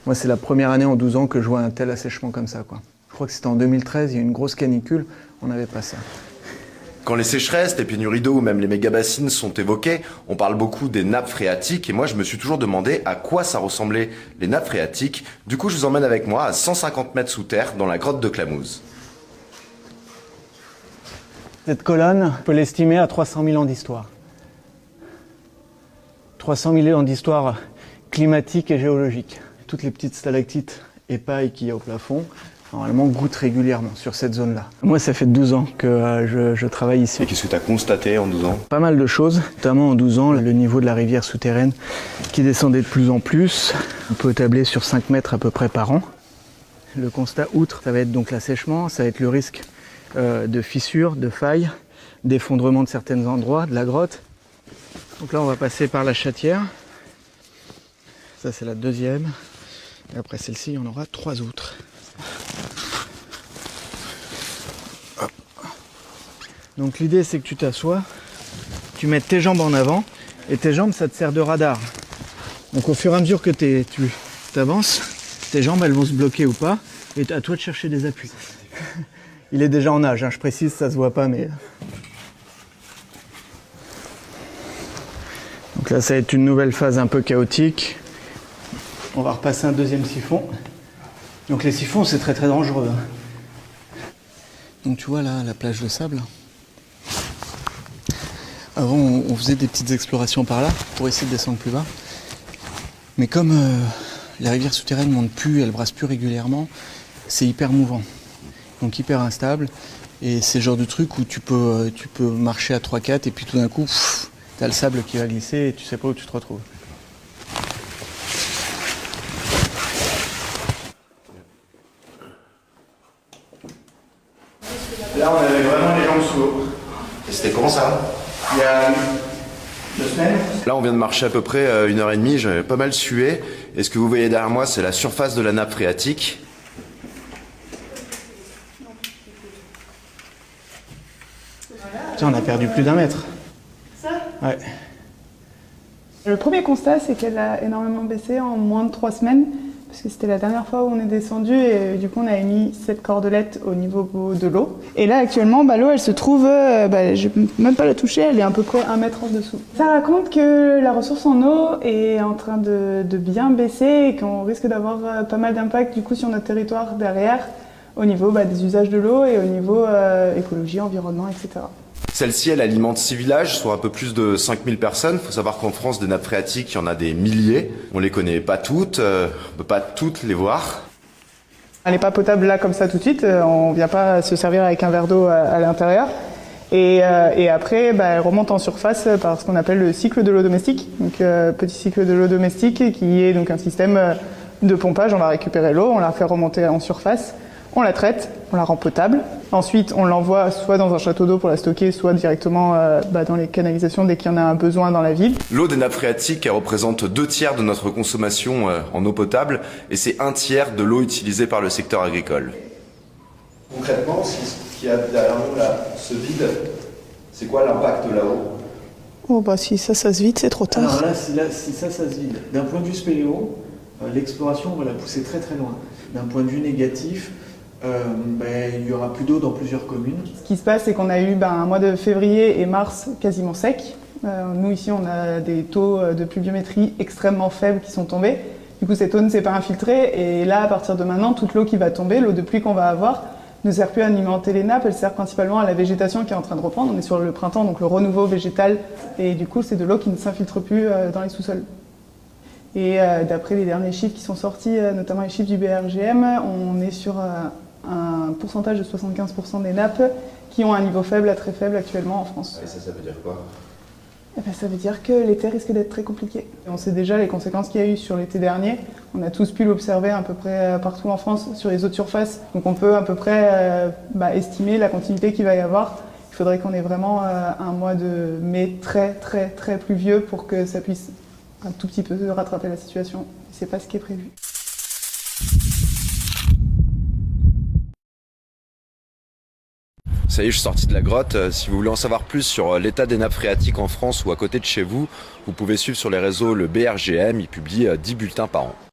Moi, c'est la première année en 12 ans que je vois un tel assèchement comme ça, quoi. Je crois que c'était en 2013, il y a eu une grosse canicule, on n'avait pas ça. Quand les sécheresses, les pénuries d'eau ou même les mégabassines sont évoquées, on parle beaucoup des nappes phréatiques et moi je me suis toujours demandé à quoi ça ressemblait les nappes phréatiques. Du coup je vous emmène avec moi à 150 mètres sous terre dans la grotte de Clamouze. Cette colonne, on peut l'estimer à 300 000 ans d'histoire. 300 000 ans d'histoire climatique et géologique. Toutes les petites stalactites et pailles qu'il y a au plafond, normalement goûtent régulièrement sur cette zone-là. Moi, ça fait 12 ans que je travaille ici. Et qu'est-ce que tu as constaté en 12 ans? Pas mal de choses, notamment en 12 ans, le niveau de la rivière souterraine qui descendait de plus en plus. On peut tabler sur 5 mètres à peu près par an. Le constat outre, ça va être donc l'assèchement, ça va être le risque de fissures, de failles, d'effondrement de certains endroits, de la grotte. Donc là, on va passer par la chatière. Ça, c'est la deuxième. Et après celle-ci, il y en aura 3 autres. Hop. Donc l'idée, c'est que tu t'assois, tu mets tes jambes en avant, et tes jambes, ça te sert de radar. Donc au fur et à mesure que tu avances, tes jambes, elles vont se bloquer ou pas, et à toi de chercher des appuis. Il est déjà en nage, hein, je précise, ça se voit pas, mais... Donc là, ça va être une nouvelle phase un peu chaotique. On va repasser un deuxième siphon. Donc les siphons, c'est très très dangereux. Donc tu vois là, la plage de sable. Avant, on faisait des petites explorations par là pour essayer de descendre plus bas. Mais comme les rivières souterraines ne montent plus, elles brassent plus régulièrement, c'est hyper mouvant. Donc hyper instable. Et c'est le genre de truc où tu peux marcher à 3-4 et puis tout d'un coup, t'as le sable qui va glisser et tu sais pas où tu te retrouves. Là, on avait vraiment les jambes sous l'eau. Et c'était comment ça? Il y a 2 semaines. Là on vient de marcher à peu près 1h30, j'avais pas mal sué. Et ce que vous voyez derrière moi, c'est la surface de la nappe phréatique. Tiens, on a perdu plus d'1 mètre. Ça? Ouais. Le premier constat, c'est qu'elle a énormément baissé en moins de 3 semaines, parce que c'était la dernière fois où on est descendu et du coup on a mis cette cordelette au niveau de l'eau. Et là actuellement, l'eau elle se trouve, je ne peux même pas la toucher, elle est à peu près 1 mètre en dessous. Ça raconte que la ressource en eau est en train de bien baisser et qu'on risque d'avoir pas mal d'impact du coup sur notre territoire derrière, au niveau des usages de l'eau et au niveau écologie, environnement, etc. Celle-ci, elle alimente 6 villages, soit un peu plus de 5000 personnes. Il faut savoir qu'en France, des nappes phréatiques, il y en a des milliers. On les connaît pas toutes, on peut pas toutes les voir. Elle n'est pas potable là comme ça tout de suite, on ne vient pas se servir avec un verre d'eau à l'intérieur. Et après, elle remonte en surface par ce qu'on appelle le cycle de l'eau domestique. Donc petit cycle de l'eau domestique qui est donc un système de pompage. On va récupérer l'eau, on la fait remonter en surface, on la traite, on la rend potable. Ensuite, on l'envoie soit dans un château d'eau pour la stocker, soit directement dans les canalisations dès qu'il y en a un besoin dans la ville. L'eau des nappes phréatiques, elle représente 2/3 de notre consommation en eau potable et c'est 1/3 de l'eau utilisée par le secteur agricole. Concrètement, ce qu'il y a derrière nous là, ce vide, c'est quoi l'impact là-haut? Oh si ça se vide, c'est trop tard. Alors là, si ça se vide. D'un point de vue spéléo, l'exploration, on va la pousser très très loin. D'un point de vue négatif, il y aura plus d'eau dans plusieurs communes. Ce qui se passe, c'est qu'on a eu un mois de février et mars quasiment sec. Nous, ici, on a des taux de pluviométrie extrêmement faibles qui sont tombés. Du coup, cette eau ne s'est pas infiltrée. Et là, à partir de maintenant, toute l'eau qui va tomber, l'eau de pluie qu'on va avoir, ne sert plus à alimenter les nappes. Elle sert principalement à la végétation qui est en train de reprendre. On est sur le printemps, donc le renouveau végétal. Et du coup, c'est de l'eau qui ne s'infiltre plus dans les sous-sols. Et d'après les derniers chiffres qui sont sortis, notamment les chiffres du BRGM, on est sur un pourcentage de 75% des nappes qui ont un niveau faible à très faible actuellement en France. Et ça veut dire quoi? Ça veut dire que l'été risque d'être très compliqué. Et on sait déjà les conséquences qu'il y a eu sur l'été dernier. On a tous pu l'observer à peu près partout en France sur les eaux de surface. Donc on peut à peu près estimer la continuité qu'il va y avoir. Il faudrait qu'on ait vraiment un mois de mai très très très pluvieux pour que ça puisse un tout petit peu rattraper la situation. C'est pas ce qui est prévu. Ça y est, je suis sorti de la grotte. Si vous voulez en savoir plus sur l'état des nappes phréatiques en France ou à côté de chez vous, vous pouvez suivre sur les réseaux le BRGM, il publie 10 bulletins par an.